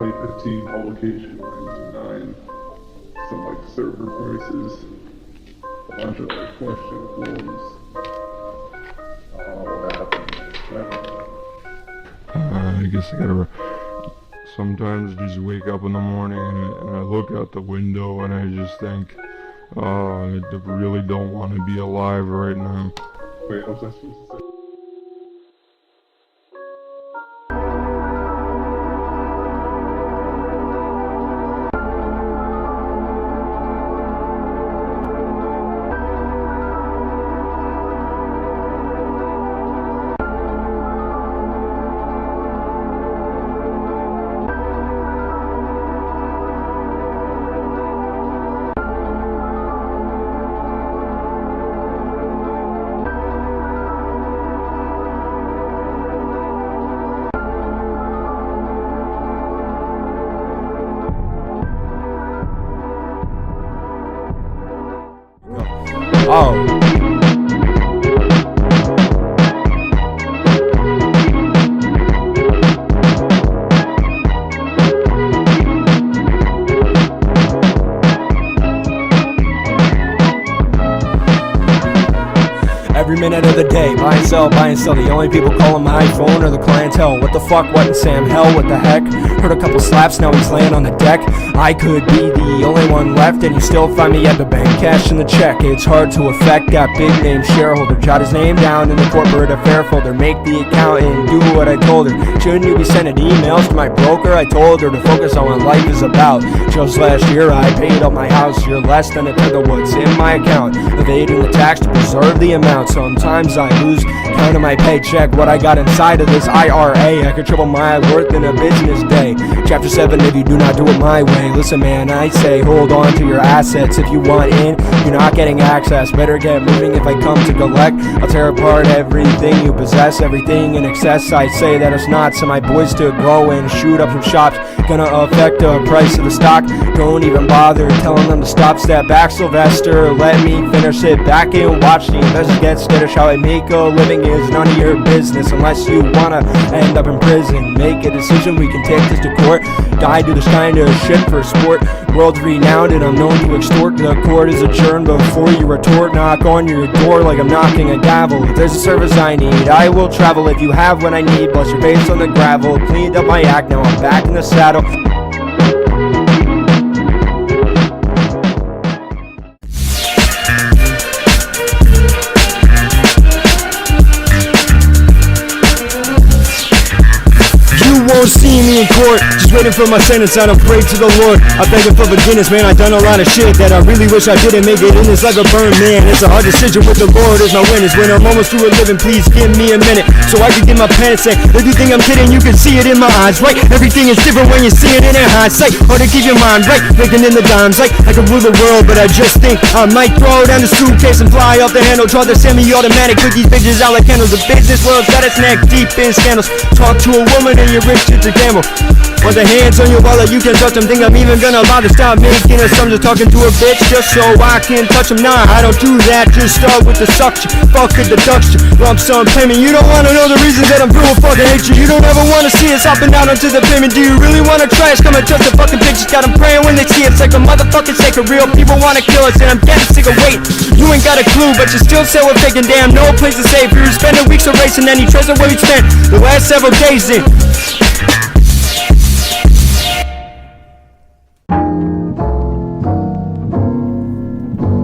2015 publication line 9, some like server prices, a bunch of like question forms. What happened? I guess I gotta. Sometimes I just wake up in the morning and I look out the window and I just think, oh, I really don't want to be alive right now. Wait, what was I supposed to say? Oh. Every minute of the day, buy and sell, buy and sell. The only people calling my iPhone are the clientele. What the fuck, what in Sam? Hell, what the heck? Heard a couple slaps, now he's laying on the deck. I could be the only one left, and you still find me at the bank, cashing the check. It's hard to affect that big name shareholder. Jot his name down in the corporate affair folder. Make the account and do what I told her. Shouldn't you be sending emails to my broker? I told her to focus on what life is about. Just last year I paid up my house. You're less than a tenth of what's in my account. Evading the tax to preserve the amount. Sometimes I lose count of my paycheck. What I got inside of this IRA, I could triple my worth in a business day. Chapter 7, if you do not do it my way. Listen man, I say hold on to your assets. If you want in, you're not getting access. Better get moving if I come to collect. I'll tear apart everything you possess, everything in excess. I say that it's not, so my boys to go and shoot up some shops. Gonna affect the price of the stock. Don't even bother telling them to stop. Step back, Sylvester, let me finish. Sit back and watch the investors get skittish. How I make a living is none of your business, unless you wanna end up in prison. Make a decision, we can take this to court. Die do this kind of shit for sport. World's renowned and I'm known to extort. The court is adjourned before you retort. Knock on your door like I'm knocking a gavel. If there's a service I need, I will travel. If you have what I need, bless your face on the gravel. Cleaned up my act, now I'm back in the saddle. Won't see me in court, just waiting for my sentence. I don't pray to the Lord, I beg him for forgiveness. Man, I done a lot of shit that I really wish I didn't. Make it in this like a burn, man. It's a hard decision with the Lord as my witness. When I'm almost through a living, please give me a minute so I can get my pen and say, if you think I'm kidding, you can see it in my eyes, right? Everything is different when you see it in hindsight. Hard to keep your mind right, thinking in the dimes, like I could rule the world, but I just think I might throw down the suitcase and fly off the handle. Draw the semi-automatic, put these bitches out like candles. The business world's got its neck deep in scandals. Talk to a woman and you're rich, it's a gamble. Want the hands on your wallet, you can touch them. Think I'm even gonna bother stop making assumptions. Talking to a bitch just so I can touch them. Nah, I don't do that, just start with the suction. Fuck the deduction, lump sum payment. You don't wanna know the reasons that I'm through a fucking hate you. You don't ever wanna see us hopping out onto the pavement. Do you really wanna trash? Come and touch the fucking bitches. Got them praying when they see it's like a motherfucking sake of real people wanna kill us. And I'm getting sick of waiting. You ain't got a clue, but you still say we're faking. Damn, no place to save. We were spending weeks erasing any trace of where we spent the last several days in.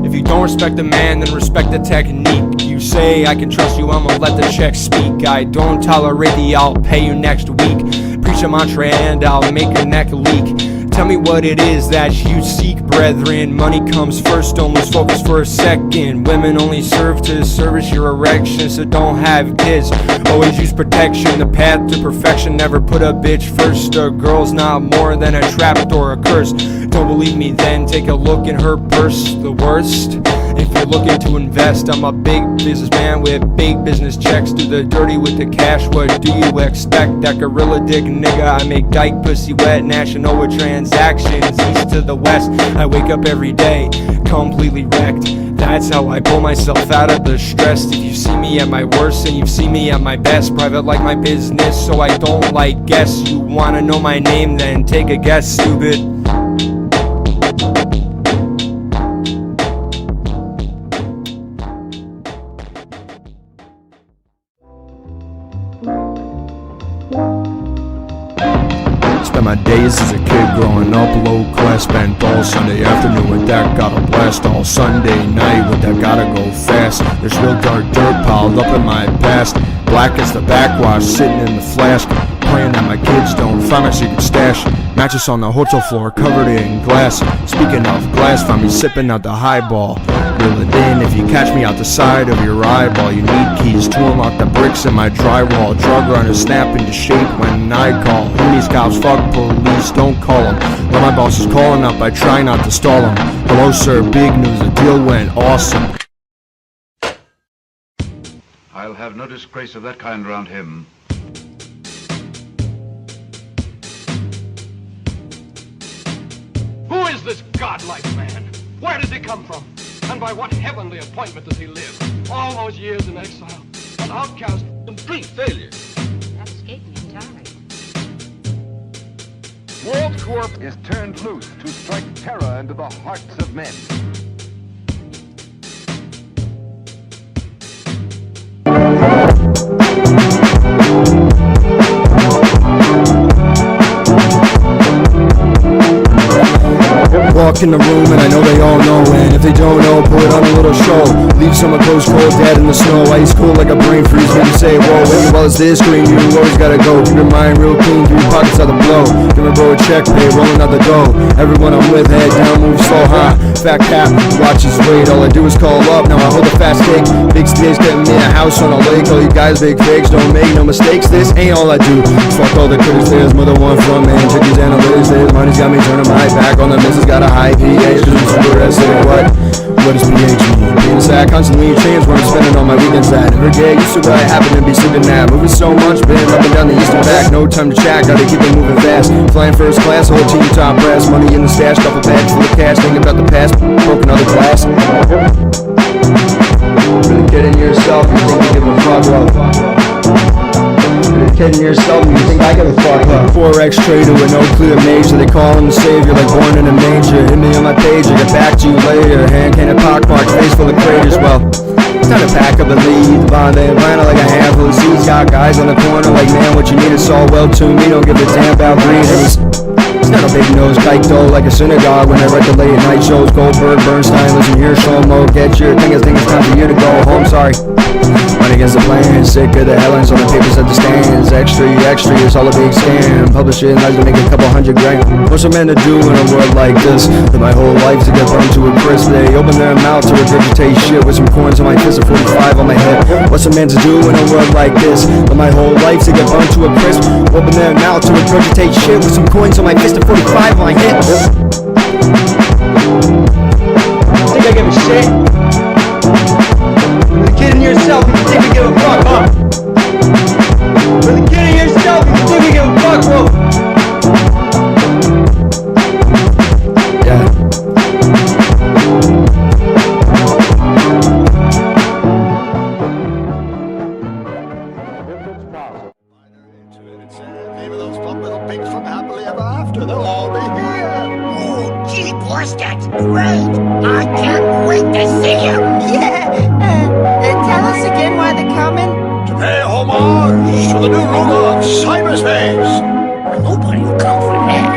If you don't respect the man, then respect the technique. You say I can trust you, I'ma let the check speak. I don't tolerate the I'll pay you next week. Preach a mantra and I'll make your neck leak. Tell me what it is that you seek, brethren. Money comes first, don't lose focus for a second. Women only serve to service your erection, so don't have kids. Always use protection, the path to perfection. Never put a bitch first. A girl's not more than a trapdoor, a curse. Don't believe me, then take a look in her purse. The worst, if you're looking to invest, I'm a big businessman with big business checks. Do the dirty with the cash, what do you expect? That gorilla dick nigga, I make dyke pussy wet. National with transactions, east to the west. I wake up every day, completely wrecked. That's how I pull myself out of the stress. If you've seen me at my worst and you've seen me at my best, private like my business, so I don't like guess. You wanna know my name, then take a guess, stupid. Spent my days as a kid growing up low class. Spent all Sunday afternoon with that, got a blast all Sunday night with that, gotta go fast. There's real dark dirt piled up in my past, black as the backwash sitting in the flask. Praying that my kids don't find my secret stash. Mattress on the hotel floor covered in glass. Speaking of glass, find me sipping out the highball. Reel it in if you catch me out the side of your eyeball. You need keys to unlock the bricks in my drywall. Drug runners snap into shape when I call. Who needs cops? Fuck police, don't call them. When my boss is calling up, I try not to stall him. Hello sir, big news, the deal went awesome. I'll have no disgrace of that kind around him. Who is this godlike man? Where does he come from? And by what heavenly appointment does he live? All those years in exile, an outcast, complete failure. That escaped me entirely. Worldcorp is turned loose to strike terror into the hearts of men. Walk in the room and I know they all know, and if they don't know, put on a little show. Leave someone close, cold, dead in the snow. Ice cold like a brain freeze when you say, whoa, wait, well it's this green, you always gotta go. Keep your mind real clean, keep your pockets out the blow. Give a bro a check, pay, rolling out the dough. Everyone I'm with, head down, move slow, high. Fat cap, watch his weight, all I do is call up, now I hold a fast cake. Big stage, getting me a house on a lake. All you guys big fakes, don't make no mistakes. This ain't all I do, fuck all the critics. There's mother one from man, check these analytics. There's money's got me turning my back on the missus, got a high pH. What does pH mean? Being sad, constantly change where I'm spending all my weekends at. Never get used to where I happen to be sleeping at. Moving so much, been up and down the east and back. No time to chat, gotta keep it moving fast. Flying first class, whole team top brass. Money in the stash, couple bags full of cash. Thinking about the past, broken other glass. Really kidding yourself, you think you give a fuck up. Kidding yourself, you think I give a fuck up. 4X trader with no clear major, they call him the savior like born in a manger. Hit me on my page, I'll get back to you later. Hand cannon pockmark, face full of craters. Well, it's time to pack up and leave. Bond and Atlanta like a handful of seeds. Got guys on the corner like, man, what you need is all well to me. Don't give a damn about green haze. It's not a big nose, kike though, like a synagogue. When I write the late night shows, Goldberg, Bernstein, listen here, Shlomo, get your thing, it's time for you to go home, sorry. Run against the plan, sick of the headlines on the papers at the stands. Extra, it's all a big scam. Publish it and lies to make a couple $100 grand. What's a man to do in a world like this? That my whole life to get burned to a crisp. They open their mouth to regurgitate shit with some coins on my fist and 45 on my hip. What's a man to do in a world like this? That my whole life to get burned to a crisp. Open their mouth to regurgitate shit with some coins on my fist and 45 on my hip. Think I give a shit? Really kidding yourself if you think we give a fuck, huh? Really kidding yourself if you think we give a fuck, bro? Yeah. Maybe those fun little pigs from Happily Ever After, they'll all be here. Oh, gee, boss, that's great. I can't wait to see you. Tell us again why they're coming. To pay homage to the new ruler of cyberspace. Nobody will come for that.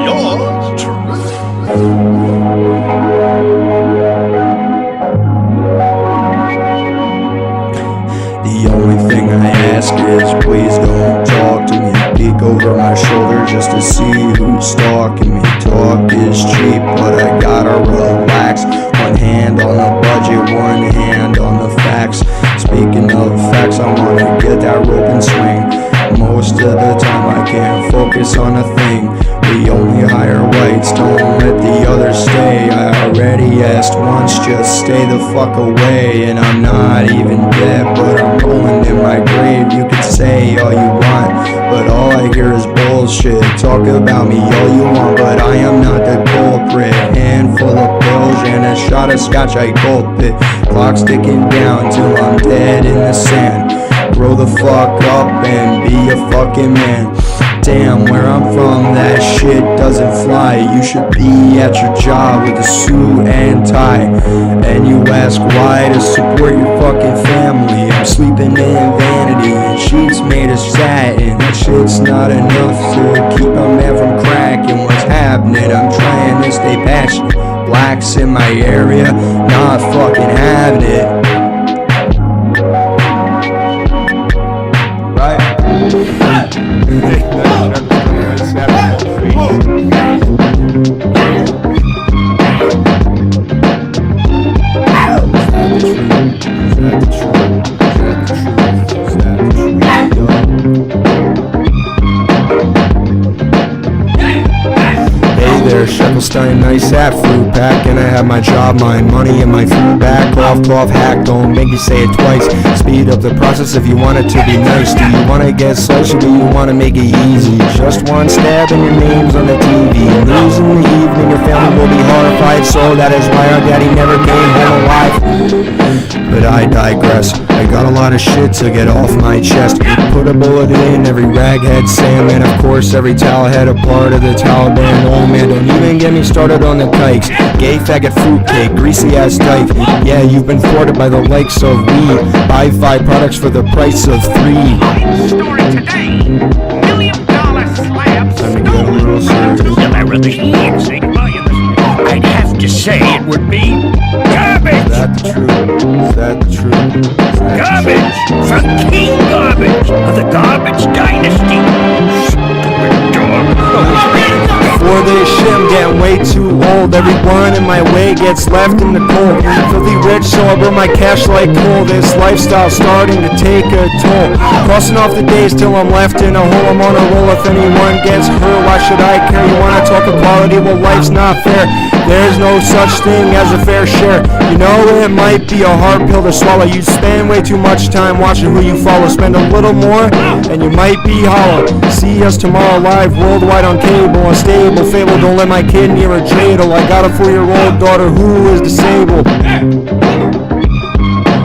Yours truly. The only thing I ask is please don't talk to me. Peek over my shoulder just to see who's stalking me. Talk is cheap, but I gotta relax. One hand on the budget, one hand on the facts. Speaking of facts, I wanna get that rope and swing. Most of the time I can't focus on a thing. We only hire whites, don't let the others stay. I already asked once, just stay the fuck away. And I'm not even dead, but I'm rolling in my grave. You can say all you want, but all I hear is bullshit. Talk about me all you want, but I am not the culprit. Handful of bills explosion, a shot of scotch, I gulp it. Clock's ticking down till I'm dead in the sand. Grow the fuck up and be a fucking man. Damn, where I'm from, that shit doesn't fly. You should be at your job with a suit and tie. And you ask why? To support your fucking family. I'm sleeping in vanity and sheets made of satin. That shit's not enough to keep a man from cracking. What's happening? I'm trying to stay passionate. Blacks in my area, not fucking having it. Nice at fruit pack, and I have my job, my money, and my food back. Cloth hack, don't make me say it twice. Speed up the process if you want it to be nice. Do you want to get social, do you want to make it easy? Just one stab and your name's on the TV. News in the evening, your family will be horrified. So that is why our daddy never came home alive. But I digress, I got a lot of shit to get off my chest. Put a bullet in every raghead Sam, and of course every towelhead a part of the Taliban. Oh man, don't even get me started on the kikes. Gay faggot fruitcake, greasy ass dyke. Yeah, you've been thwarted by the likes of weed. Buy 5 products for the price of 3. Story today. $1 million slabs. Still everything you'd say goodbye in this. I'd have to say it would be garbage. Is that the truth? Is that the truth? Garbage from King Garbage of the Garbage Dynasty. Stupid dog. Before they shit, I'm getting way too old. Everyone in my way gets left in the cold. Filthy rich, so I burn my cash like coal. This lifestyle's starting to take a toll. Crossing off the days till I'm left in a hole. I'm on a roll. If anyone gets hurt, why should I care? You wanna talk equality? Well, life's not fair. There's no such thing as a fair share. You know, it might be a hard pill to swallow. You spend way too much time watching who you follow. Spend a little more and you might be hollow. See us tomorrow live worldwide on cable. Unstable fable, don't let my kid near a dreidel. I got a 4-year-old daughter who is disabled,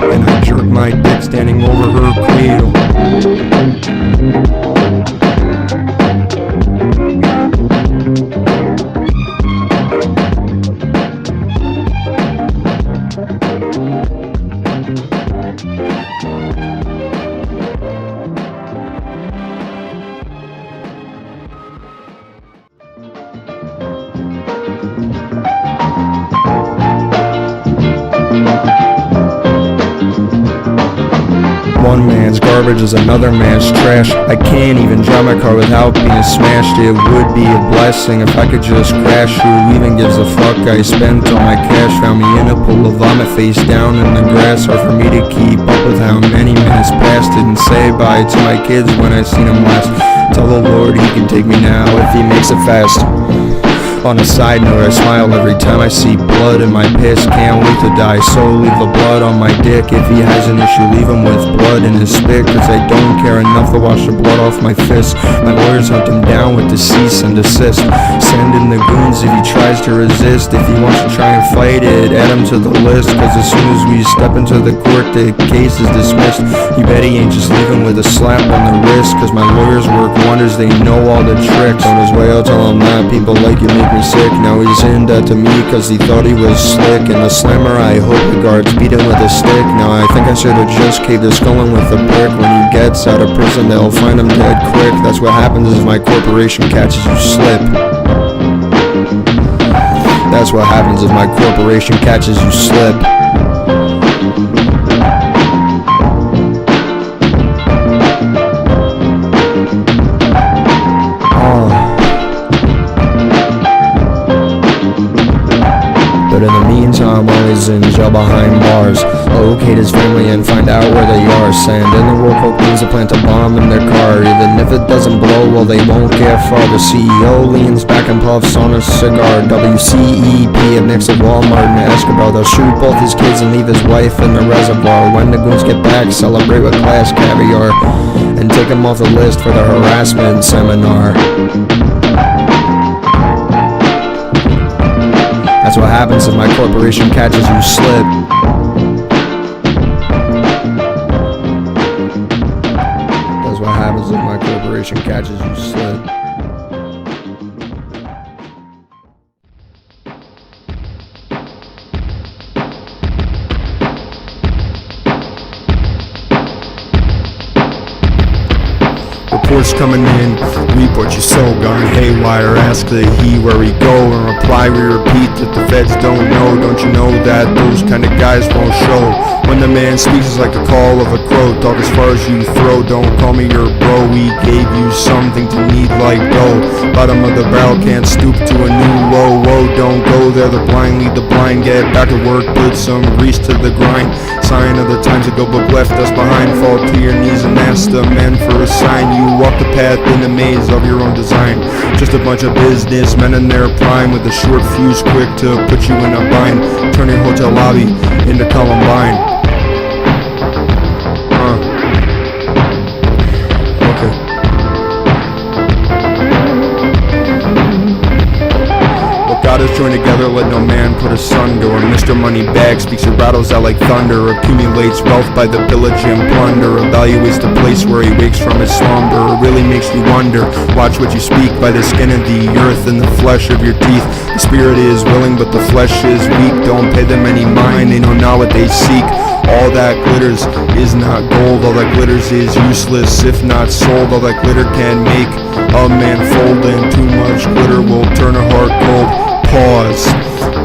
and I jerk my dick standing over her cradle. One man's garbage is another man's trash. I can't even drive my car without being smashed. It would be a blessing if I could just crash. Who even gives a fuck? I spent all my cash. Found me in a pool of vomit face down in the grass. Hard for me to keep up with how many minutes passed. Didn't say bye to my kids when I seen them last. Tell the Lord he can take me now if he makes it fast. On a side note, I smile every time I see blood in my piss. Can't wait to die, so leave the blood on my dick. If he has an issue, leave him with blood in his spit. Cause I don't care enough to wash the blood off my fist. My lawyers hunt him down with the cease and desist. Send in the goons if he tries to resist. If he wants to try and fight it, add him to the list. Cause as soon as we step into the court, the case is dismissed. You bet he ain't just leaving with a slap on the wrist. Cause my lawyers work wonders, they know all the tricks. On his way, I'll tell him that people like you make me sick. Now he's in debt to me cause he thought he was slick. And the slammer, I hope the guards beat him with a stick. Now I think I should've just caved his skull in with a brick. When he gets out of prison, they'll find him dead quick. That's what happens if my corporation catches you slip. That's what happens if my corporation catches you slip. But in the meantime, while he's in jail behind bars, locate his family and find out where they are. Send in the Worldcorp teams to plant a bomb in their car. Even if it doesn't blow, well, they won't get far. The CEO leans back and puffs on a cigar. WCEP, a mix of Walmart and Escobar. They'll shoot both his kids and leave his wife in the reservoir. When the goons get back, celebrate with class caviar and take him off the list for the harassment seminar. That's That's what happens if my corporation catches you slip. That's what happens if my corporation catches you slip. Reports coming in, reap what you sow, gone haywire, ask the he where we go, and reply we repeat that the feds don't know. Don't you know that those kind of guys won't show? When the man speaks it's like the call of a crow. Talk as far as you throw, don't call me your bro. We gave you something to need like dough. Bottom of the barrel can't stoop to a new low. Whoa, don't go there, the blind lead the blind. Get back to work, put some grease to the grind. Sign of the times ago but left us behind. Fall to your knees and ask the men for a sign. You walk the path in the maze of your own design. Just a bunch of businessmen in their prime, with a short fuse quick to put you in a bind. Turn your hotel lobby into Columbine. Okay. What God has joined together, let no man put asunder. When Mr. Moneybag speaks, it rattles out like thunder. Accumulates wealth by the pillage and plunder. Evaluates the place where he wakes from his slumber. It really makes you wonder. Watch what you speak by the skin of the earth and the flesh of your teeth. The spirit is willing but the flesh is weak. Don't pay them any mind, they know not what they seek. All that glitters is not gold. All that glitters is useless if not sold. All that glitter can make a man fold, and too much glitter will turn a heart cold. Pause.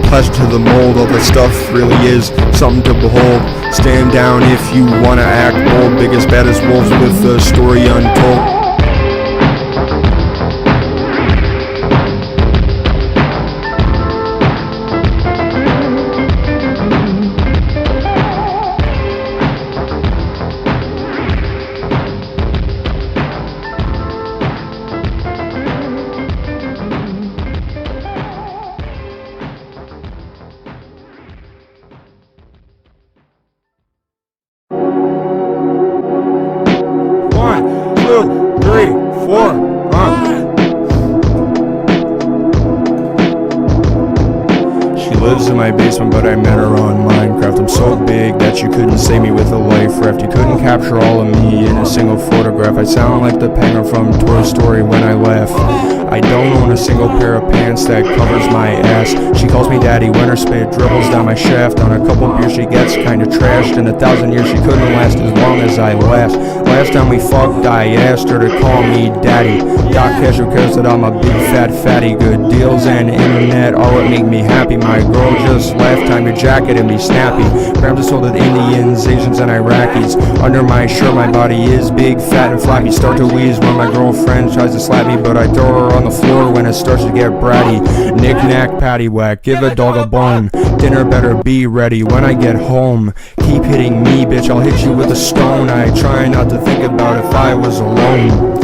Pleasure to the mold. All that stuff really is something to behold. Stand down if you wanna act bold. Biggest, baddest wolves with a story untold. Lives in my basement, but I met her on Minecraft. I'm so big that you couldn't save me with a life raft. You couldn't capture all of me in a single photograph. I sound like the penguin from Toy Story when I laugh. I don't own a single pair of pants that covers my ass. She calls me daddy when her spit dribbles down my shaft. On a couple beers she gets kinda trashed. In 1,000 years she couldn't last as long as I last. Last time we fucked I asked her to call me daddy. Got cash, who cares that I'm a big fat fatty. Good deals and internet are what make me happy. My girl just laughed, time your jacket and be snappy. Grams are sold at Indians, Asians and Iraqis. Under my shirt my body is big, fat and flappy. Start to wheeze when my girlfriend tries to slap me, but I throw her on the floor when it starts to get bratty. Knick-knack, paddywhack, give a dog a bone. Dinner better be ready when I get home. Keep hitting me, bitch, I'll hit you with a stone. I try not to think about if I was alone.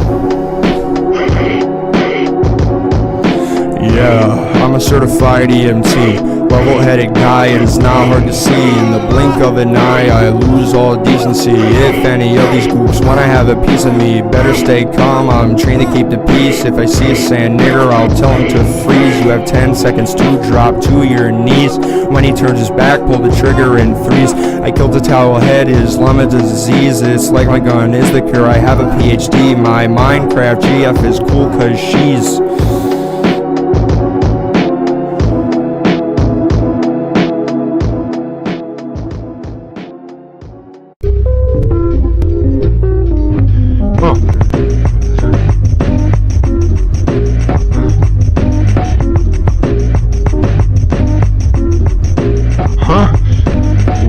Yeah, I'm a certified EMT, level-headed guy, and it's not hard to see. In the blink of an eye, I lose all decency. If any of these gooks wanna have a piece of me, better stay calm, I'm trained to keep the peace. If I see a sand nigger, I'll tell him to freeze. You have 10 seconds to drop to your knees. When he turns his back, pull the trigger in threes. I killed a towel head, Islam is a disease. It's like my gun is the cure, I have a PhD. My Minecraft GF is cool cause she's...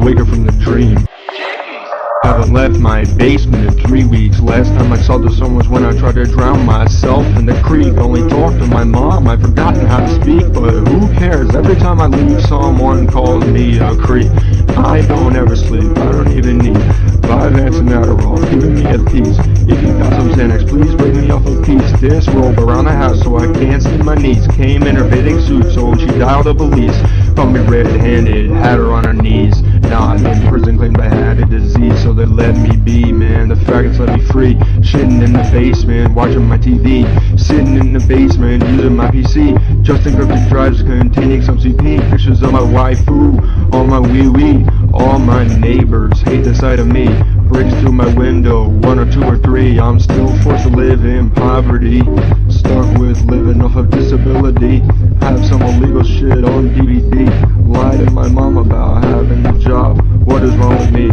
Wake up from the dream. Haven't left my basement in 3 weeks. Last time I saw the sun was when I tried to drown myself in the creek. Only talked to my mom, I've forgotten how to speak, but who cares? Every time I leave, someone calls me a creep. I don't ever sleep, I don't even need 5 Ants and Adderall, giving me a piece. If you got some Xanax, please break me off a piece. This robe around the house so I can't see my niece. Came in her bathing suit, so she dialed the police. Found me red-handed, had her on her knees. Nah, in prison claimed I had a disease, so they let me be, man. The faggots let me free, shitting in the basement, watching my TV, sitting in the basement, using my PC, just encrypted drives containing some CP, pictures of my waifu, all my wee-wee, all my neighbors hate the sight of me, breaks through my window, 1 or 2 or 3, I'm still forced to live in poverty, stuck with living off of disability, have some illegal shit on DVD, lie to my mom about having a job, what is wrong with me?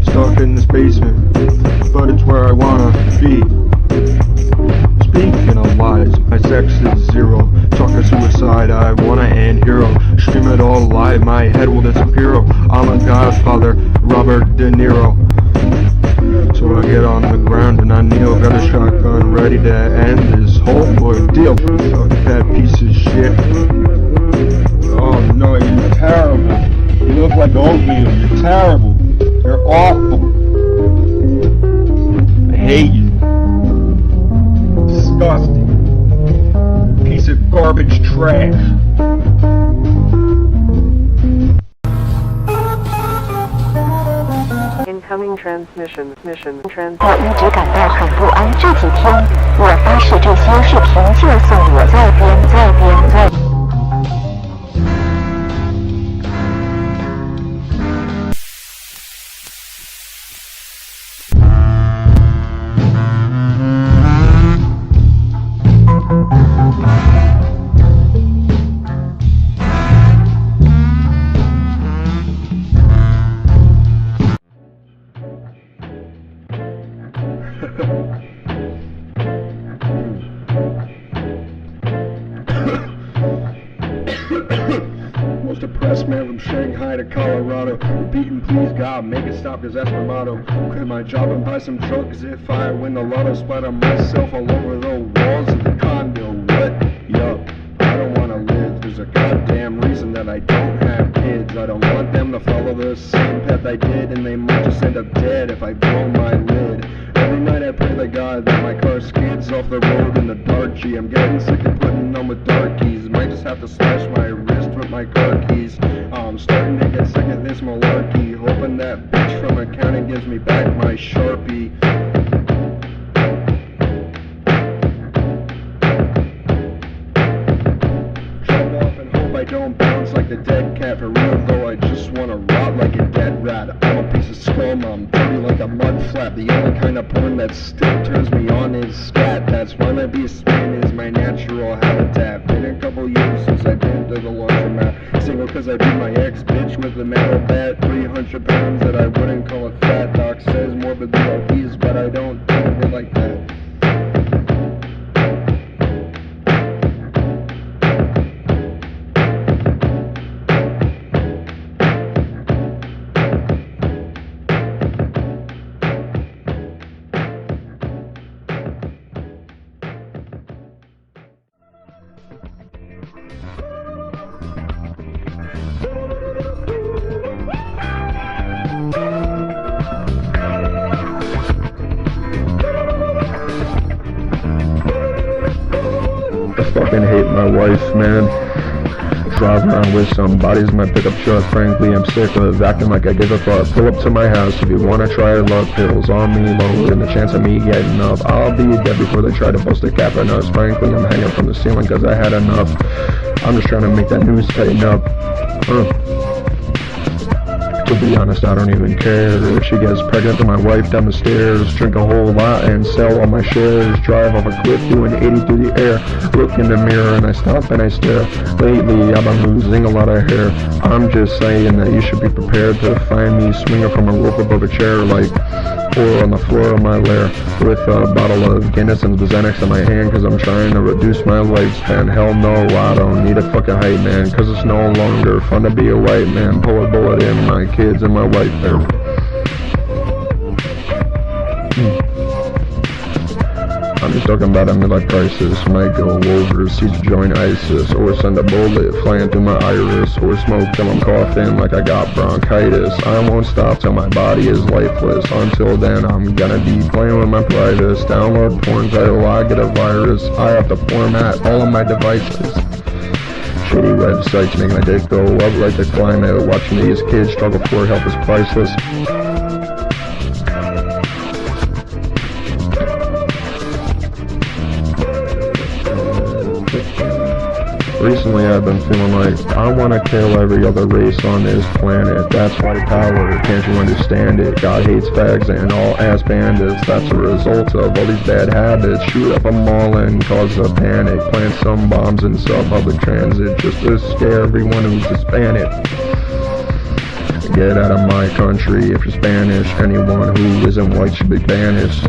Stuck in this basement, but it's where I wanna be. Speaking of lies, my sex is 0. Talking suicide, I wanna end hero. Stream it all live, my head will disappear. I'm a godfather, Robert De Niro. So I get on the ground and I kneel, got a shotgun ready to end this whole ordeal. Fuck that piece of shit. Oh no, you're terrible. You look like oatmeal, you're terrible. You're awful. I hate you. Disgusting. Piece of garbage trash. Incoming transmission. 我一直感到很不安，这几天我发誓这些视频就算我在编。Most depressed man from Shanghai to Colorado, repeating please God, make it stop, cause that's my motto. Quit my job and buy some drugs if I win the lotto, splatter myself all over the walls of the condo. What? Yup, I don't wanna live, there's a goddamn reason that I don't have kids. I don't want them to follow the same path I did, and they might just end up dead if I blow my lid. Every night I pray to God that my car skids off the road in the dark. Gee, I'm getting sick of putting on with darkies. Might just have to slash my wrist with my car keys. I'm starting to get sick of this malarkey, hoping that bitch from accounting gives me back my Sharpie. Jump off and hope I don't bounce like the dead cat. For real though, I just wanna rot like a dead rat. I'm a piece of scum, I'm dirty like a mud flap. The only kind of porn that still turns me on is scat. That's why my beast man is my natural habitat. Been a couple years since I've been to the laundromat. Single cause I beat my ex-bitch with a metal bat. 300 pounds that I wouldn't call a fat. Doc says morbid BLPs, but I don't think of it like that. I fucking hate my wife, man. Drive around with some bodies in my pickup truck. Frankly, I'm sick of acting like I give a fuck. Pull up to my house if you wanna try love pills on me lower, and the chance of me getting up. I'll be dead before they try to bust a cap on us. Frankly, I'm hanging from the ceiling cause I had enough. I'm just trying to make that news tighten up. To be honest, I don't even care if she gets pregnant to my wife down the stairs. Drink a whole lot and sell all my shares. Drive off a cliff doing 80 through the air. Look in the mirror and I stop and I stare. Lately I've been losing a lot of hair. I'm just saying that you should be prepared to find me swinging from a rope above a chair, like, or on the floor of my lair with a bottle of Guinness and Xanax in my hand cause I'm trying to reduce my lifespan. Hell no, I don't need a fucking hype man cause it's no longer fun to be a white man. Pull a bullet in my kids and my wife there. I'm just talking about a midlife crisis. Might go overseas to join ISIS, or send a bullet flying through my iris, or smoke till I'm coughing like I got bronchitis. I won't stop till my body is lifeless. Until then, I'm gonna be playing with my privates. Download porn title, I get a virus. I have to format all of my devices. shitty websites make my dick go up like the climate. Watching these kids struggle for help is priceless. Recently I've been feeling like I want to kill every other race on this planet. That's white power, can't you understand it? God hates fags and all ass bandits. That's a result of all these bad habits. Shoot up a mall and cause a panic. Plant some bombs in public transit just to scare everyone who's Hispanic. Get out of my country if you're Spanish. Anyone who isn't white should be banished.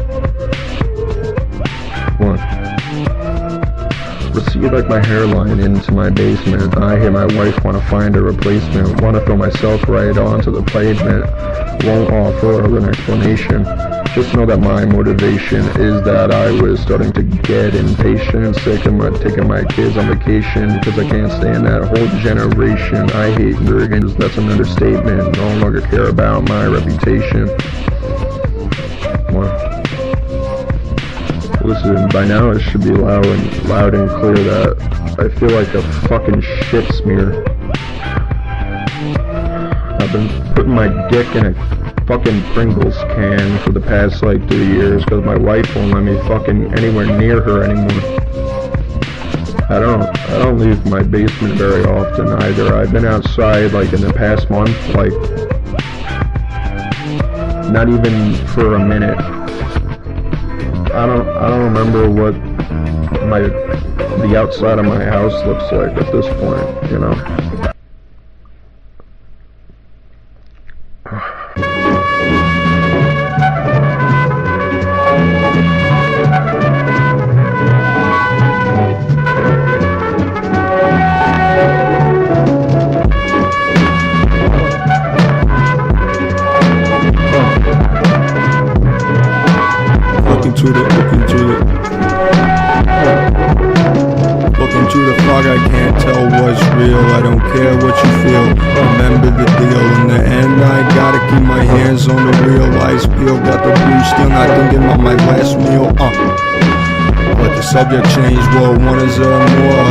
One. Recede like my hairline into my basement. I hear my wife wanna find a replacement. Wanna throw myself right onto the pavement. Won't offer an explanation. Just know that my motivation is that I was starting to get impatient. Sick of taking my kids on vacation because I can't stand that whole generation. I hate Americans, that's an understatement. No longer care about my reputation. One. Listen, by now it should be loud and clear that I feel like a fucking shit smear. I've been putting my dick in a fucking Pringles can for the past like 3 years because my wife won't let me fucking anywhere near her anymore. I don't leave my basement very often either. I've been outside like in the past month, like not even for a minute. I don't remember what the outside of my house looks like at this point, you know. Looking through the fog, I can't tell what's real. I don't care what you feel, remember the deal. In the end, I gotta keep my hands on the wheel. Ice peel, got the blue, still not thinking about my last meal. But the subject changed. Well, one is more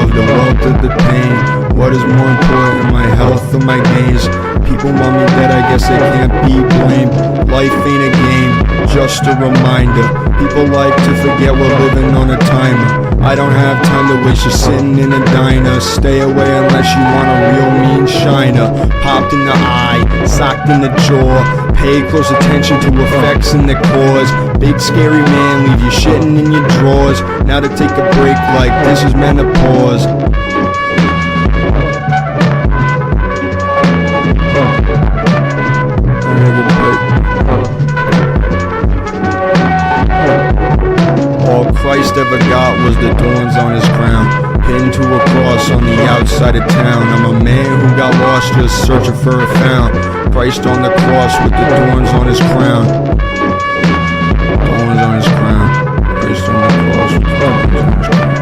of the wealth of the pain. What is more important, my health or my gains? People want me dead, I guess they can't be blamed. Life ain't a game, just a reminder. People like to forget we're living on a timer. I don't have time to waste just sitting in a diner. Stay away unless you want a real mean shiner. Popped in the eye, socked in the jaw. Pay close attention to effects in the cause. Big scary man, leave you shitting in your drawers. Now to take a break like this is menopause. All Christ ever got was the thorns on his crown, pinned to a cross on the outside of town. I'm a man who got lost just searching for a found. Christ on the cross with the thorns on his crown. Thorns on his crown. Christ on the cross with the thorns on his crown.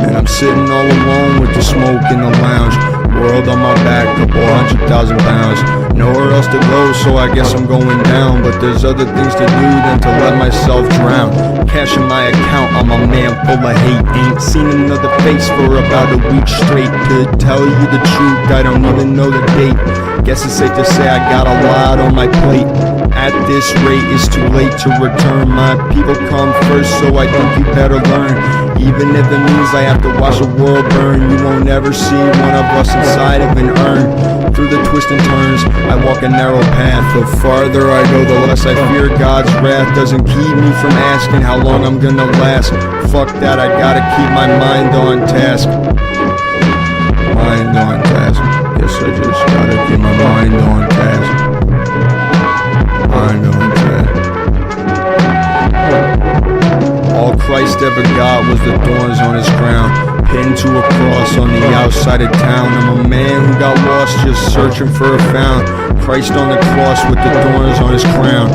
And I'm sitting all alone with the smoke in the lounge. World on my back, couple 100,000 pounds. Nowhere else to go, so I guess I'm going down. But there's other things to do than to let myself drown. Cash in my account, I'm a man full of hate. Ain't seen another face for about a week straight. To tell you the truth, I don't even know the date. Guess it's safe to say I got a lot on my plate. At this rate, it's too late to return. My people come first, so I think you better learn. Even if it means I have to watch the world burn, you won't ever see one of us inside of an urn. Through the twists and turns, I walk a narrow path. The farther I go, the less I fear God's wrath. Doesn't keep me from asking how long I'm gonna last. Fuck that, I gotta keep my mind on task. Mind on task. Guess I just gotta keep my mind on task. Mind on task. All Christ ever got was the thorns on his crown, pinned to a cross on the outside of town. I'm a man who got lost just searching for a found. Christ on the cross with the thorns on his crown.